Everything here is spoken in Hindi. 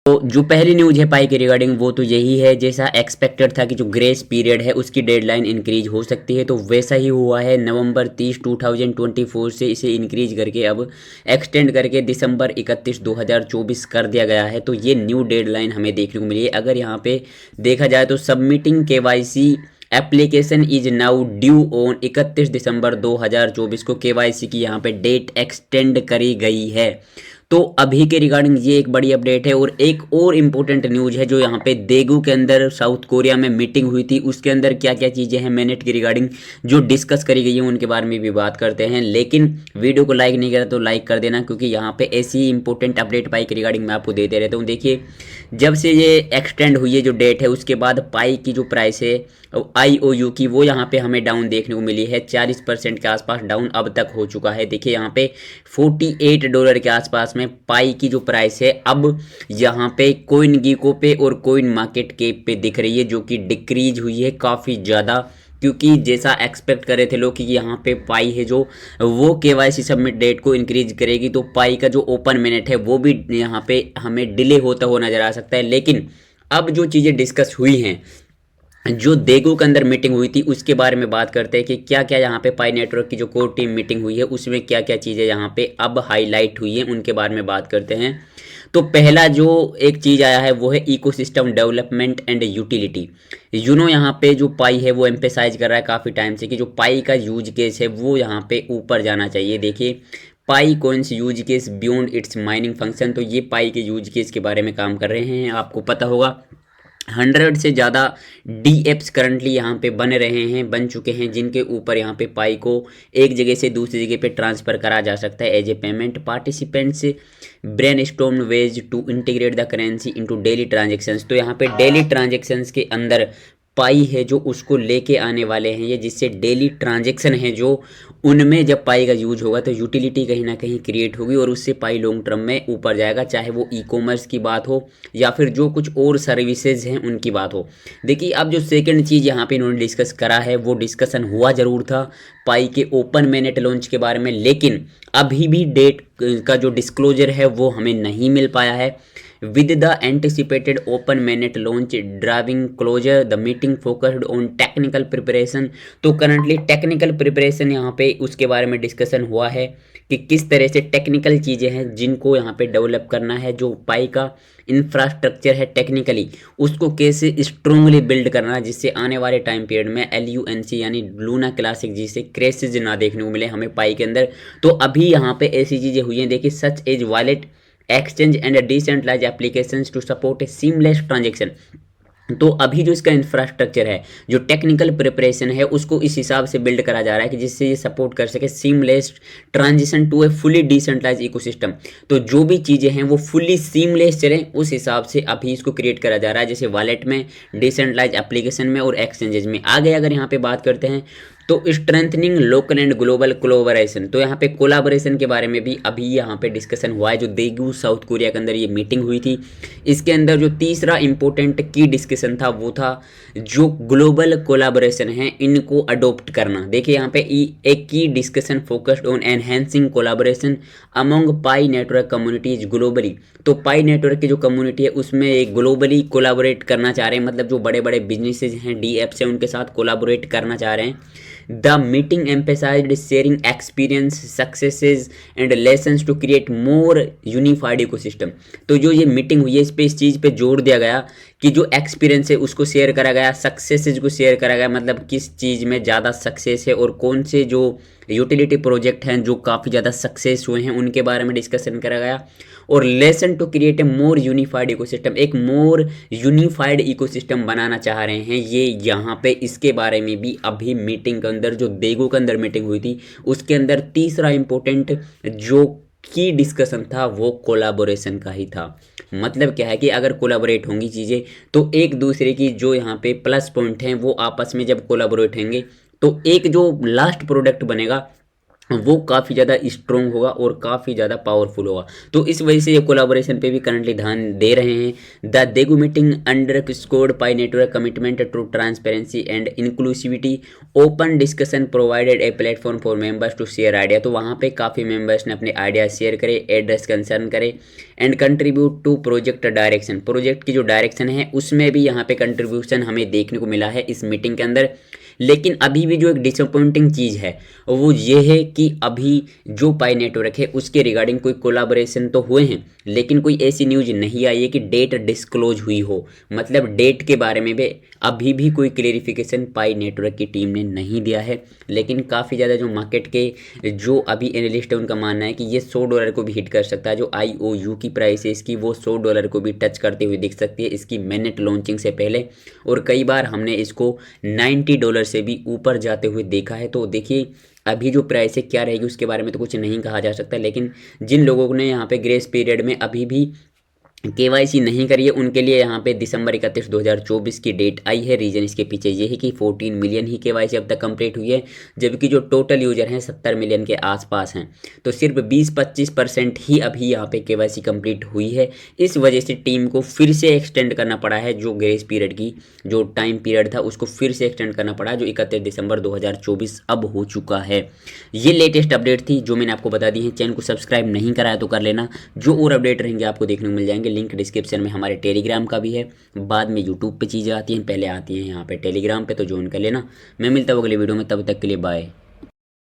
तो जो पहली न्यूज़ है पाई के रिगार्डिंग वो तो यही है, जैसा एक्सपेक्टेड था कि जो ग्रेस पीरियड है उसकी डेडलाइन इंक्रीज हो सकती है, तो वैसा ही हुआ है। नवंबर 30 2024 से इसे इंक्रीज करके अब एक्सटेंड करके दिसंबर 31 2024 कर दिया गया है। तो ये न्यू डेडलाइन हमें देखने को मिली है। अगर यहाँ पे देखा जाए तो submitting KYC application is now due on 31 दिसंबर 2024 को केवाईसी की यहाँ पे डेट एक्सटेंड करी गई है। तो अभी के रिगार्डिंग ये एक बड़ी अपडेट है। और एक और इम्पोर्टेंट न्यूज़ है जो यहाँ पे देगू के अंदर साउथ कोरिया में मीटिंग हुई थी, उसके अंदर क्या क्या चीज़ें हैं मैनेट के रिगार्डिंग जो डिस्कस करी गई हैं उनके बारे में भी बात करते हैं। लेकिन वीडियो को लाइक नहीं करा तो लाइक कर देना, क्योंकि यहाँ पे ऐसी ही इंपॉर्टेंट अपडेट पाई के रिगार्डिंग मैं आपको देते रहता हूँ। देखिए, जब से ये एक्सटेंड हुई है जो डेट है, उसके बाद पाई की जो प्राइस है IOU की वो यहाँ पे हमें डाउन देखने को मिली है। 40% के आसपास डाउन अब तक हो चुका है। देखिए यहाँ पे $48 के आसपास में पाई की जो प्राइस है अब यहाँ पे कोइन गीको पे और कोइन मार्केट कैप पे दिख रही है, जो कि डिक्रीज हुई है काफ़ी ज़्यादा। क्योंकि जैसा एक्सपेक्ट कर रहे थे लोग कि यहाँ पे पाई है जो वो केवाईसी सबमिट डेट को इंक्रीज करेगी, तो पाई का जो ओपन मिनट है वो भी यहाँ पे हमें डिले होता हुआ नज़र आ सकता है। लेकिन अब जो चीज़ें डिस्कस हुई हैं, जो देगू के अंदर मीटिंग हुई थी उसके बारे में बात करते हैं कि क्या क्या यहाँ पे पाई नेटवर्क की जो कोर टीम मीटिंग हुई है उसमें क्या क्या चीज़ें यहाँ पे अब हाईलाइट हुई हैं उनके बारे में बात करते हैं। तो पहला जो एक चीज़ आया है वो है इकोसिस्टम डेवलपमेंट एंड यूटिलिटी। यहाँ पे जो पाई है वो एम्फेसाइज कर रहा है काफ़ी टाइम से कि जो पाई का यूज केस है वो यहाँ पे ऊपर जाना चाहिए। देखिए, Pi coins use case beyond its mining function, तो ये पाई के यूज केस के बारे में काम कर रहे हैं। आपको पता होगा 100 से ज़्यादा DApps करंटली यहाँ पे बन चुके हैं, जिनके ऊपर यहाँ पे पाई को एक जगह से दूसरी जगह पे ट्रांसफ़र करा जा सकता है as a payment. Participants brainstorm ways to integrate the currency into daily transactions, तो यहाँ पे डेली ट्रांजेक्शन्स के अंदर पाई है जो उसको लेके आने वाले हैं ये, जिससे डेली ट्रांजेक्शन है जो उनमें जब पाई का यूज होगा तो यूटिलिटी कहीं ना कहीं क्रिएट होगी और उससे पाई लॉन्ग टर्म में ऊपर जाएगा, चाहे वो ई-कॉमर्स की बात हो या फिर जो कुछ और सर्विसेज हैं उनकी बात हो। देखिए, अब जो सेकंड चीज़ यहाँ पे इन्होंने डिस्कस करा है वो डिस्कशन हुआ ज़रूर था पाई के ओपन मेनेट लॉन्च के बारे में, लेकिन अभी भी डेट का जो डिस्क्लोजर है वो हमें नहीं मिल पाया है। With the anticipated open mainnet launch driving closer, the meeting focused on technical preparation। तो करंटली टेक्निकल प्रिपरेशन यहाँ पे उसके बारे में डिस्कशन हुआ है कि किस तरह से टेक्निकल चीज़ें हैं जिनको यहाँ पे डेवलप करना है, जो पाई का इंफ्रास्ट्रक्चर है टेक्निकली उसको कैसे स्ट्रोंगली बिल्ड करना है, जिससे आने वाले टाइम पीरियड में LUNC यानी लूना क्लासिक जिसे क्रेसेज ना देखने को मिले हमें पाई के अंदर। तो अभी यहाँ पे ऐसी चीज़ें हुई हैं, देखिए, such as wallet exchange and decentralize applications to support a seamless transaction. तो अभी जो इसका इंफ्रास्ट्रक्चर है, जो टेक्निकल प्रिपरेशन है, उसको इस हिसाब से बिल्ड करा जा रहा है कि जिससे ये सपोर्ट कर सके seamless transition to a fully decentralize ecosystem. तो जो भी चीज़ें हैं वो फुली सीमलेस चलें उस हिसाब से अभी इसको क्रिएट करा जा रहा है, जैसे वॉलेट में, डिसेंट्रलाइज एप्लीकेशन में और एक्सचेंजेस में। आगे अगर यहाँ पे बात करते हैं तो strengthening local and global collaboration, तो यहाँ पे कोलाबोरेशन के बारे में भी अभी यहाँ पे डिस्कशन हुआ है। जो देगू साउथ कोरिया के अंदर ये मीटिंग हुई थी, इसके अंदर जो तीसरा इंपॉर्टेंट की डिस्कशन था वो था जो ग्लोबल कोलाबोरेशन है इनको अडोप्ट करना। देखिए यहाँ पे एक की discussion focused on enhancing collaboration among pi network communities globally. तो पाई नेटवर्क की जो कम्युनिटी है उसमें एक ग्लोबली कोलाबोरेट करना चाह रहे हैं, मतलब जो बड़े बड़े बिजनेसेस हैं DApps हैं उनके साथ कोलाबोरेट करना चाह रहे हैं। The meeting emphasized sharing experience, successes and lessons to create more unified ecosystem। तो जो ये मीटिंग हुई है इस पे इस चीज़ पे जोर दिया गया कि जो एक्सपीरियंस है उसको शेयर करा गया, सक्सेसेस को शेयर करा गया, मतलब किस चीज़ में ज़्यादा सक्सेस है और कौन से जो यूटिलिटी प्रोजेक्ट हैं जो काफ़ी ज़्यादा सक्सेस हुए हैं उनके बारे में डिस्कशन करा गया। और lesson to create a more unified ecosystem, एक मोर यूनिफाइड इकोसिस्टम बनाना चाह रहे हैं ये यहाँ पे। इसके बारे में भी अभी मीटिंग के अंदर जो देगू के अंदर मीटिंग हुई थी उसके अंदर तीसरा इम्पोर्टेंट जो की डिस्कशन था वो कोलाबोरेशन का ही था। मतलब क्या है कि अगर कोलाबोरेट होंगी चीज़ें तो एक दूसरे की जो यहाँ पे प्लस पॉइंट हैं वो आपस में जब कोलाबोरेट होंगे तो एक जो लास्ट प्रोडक्ट बनेगा वो काफ़ी ज़्यादा स्ट्रॉन्ग होगा और काफ़ी ज़्यादा पावरफुल होगा। तो इस वजह से ये कोलाबोरेशन पे भी करंटली ध्यान दे रहे हैं। The Daegu meeting underscored Pi Network commitment to transparency and inclusivity, open discussion provided a platform for members to share idea. तो वहाँ पे काफ़ी मेंबर्स ने अपने आइडिया शेयर करे, एड्रेस कंसर्न करे and contribute to project direction. Project की जो डायरेक्शन है उसमें भी यहाँ पे कंट्रीब्यूशन हमें देखने को मिला है इस मीटिंग के अंदर। लेकिन अभी भी जो एक डिसअपॉइंटिंग चीज़ है वो ये है कि अभी जो पाई नेटवर्क है उसके रिगार्डिंग कोई कोलाबोरेशन तो हुए हैं, लेकिन कोई ऐसी न्यूज नहीं आई है कि डेट डिस्क्लोज हुई हो। मतलब डेट के बारे में भी अभी भी कोई क्लेरिफिकेशन पाई नेटवर्क की टीम ने नहीं दिया है। लेकिन काफ़ी ज़्यादा जो मार्केट के जो अभी एनालिस्ट है उनका मानना है कि ये $100 को भी हिट कर सकता है। जो IOU की प्राइस है इसकी वो $100 को भी टच करते हुए दिख सकती है इसकी मैनेट लॉन्चिंग से पहले, और कई बार हमने इसको $90 से भी ऊपर जाते हुए देखा है। तो देखिए अभी जो प्राइस है क्या रहेगी उसके बारे में तो कुछ नहीं कहा जा सकता, लेकिन जिन लोगों ने यहाँ पे ग्रेस पीरियड में अभी भी KYC नहीं करी है उनके लिए यहाँ पे दिसंबर 31 2024 की डेट आई है। रीजन इसके पीछे ये है कि 14 मिलियन ही KYC अब तक कंप्लीट हुई है, जबकि जो टोटल यूजर हैं 70 मिलियन के आसपास हैं। तो सिर्फ 20-25% ही अभी यहाँ पे KYC कंप्लीट हुई है। इस वजह से टीम को फिर से एक्सटेंड करना पड़ा है, जो ग्रेस पीरियड की जो टाइम पीरियड था उसको फिर से एक्सटेंड करना पड़ा, जो 31 दिसंबर 2024 अब हो चुका है। ये लेटेस्ट अपडेट थी जो मैंने आपको बता दी है। चैनल को सब्सक्राइब नहीं कराया तो कर लेना, जो और अपडेट रहेंगे आपको देखने को मिल जाएंगे। लिंक डिस्क्रिप्शन में हमारे टेलीग्राम का भी है। बाद में यूट्यूब पे चीज़ें आती हैं, पहले आती हैं यहाँ पे टेलीग्राम पे, तो ज्वाइन कर लेना। मैं मिलता हूँ अगले वीडियो में, तब तक के लिए बाय।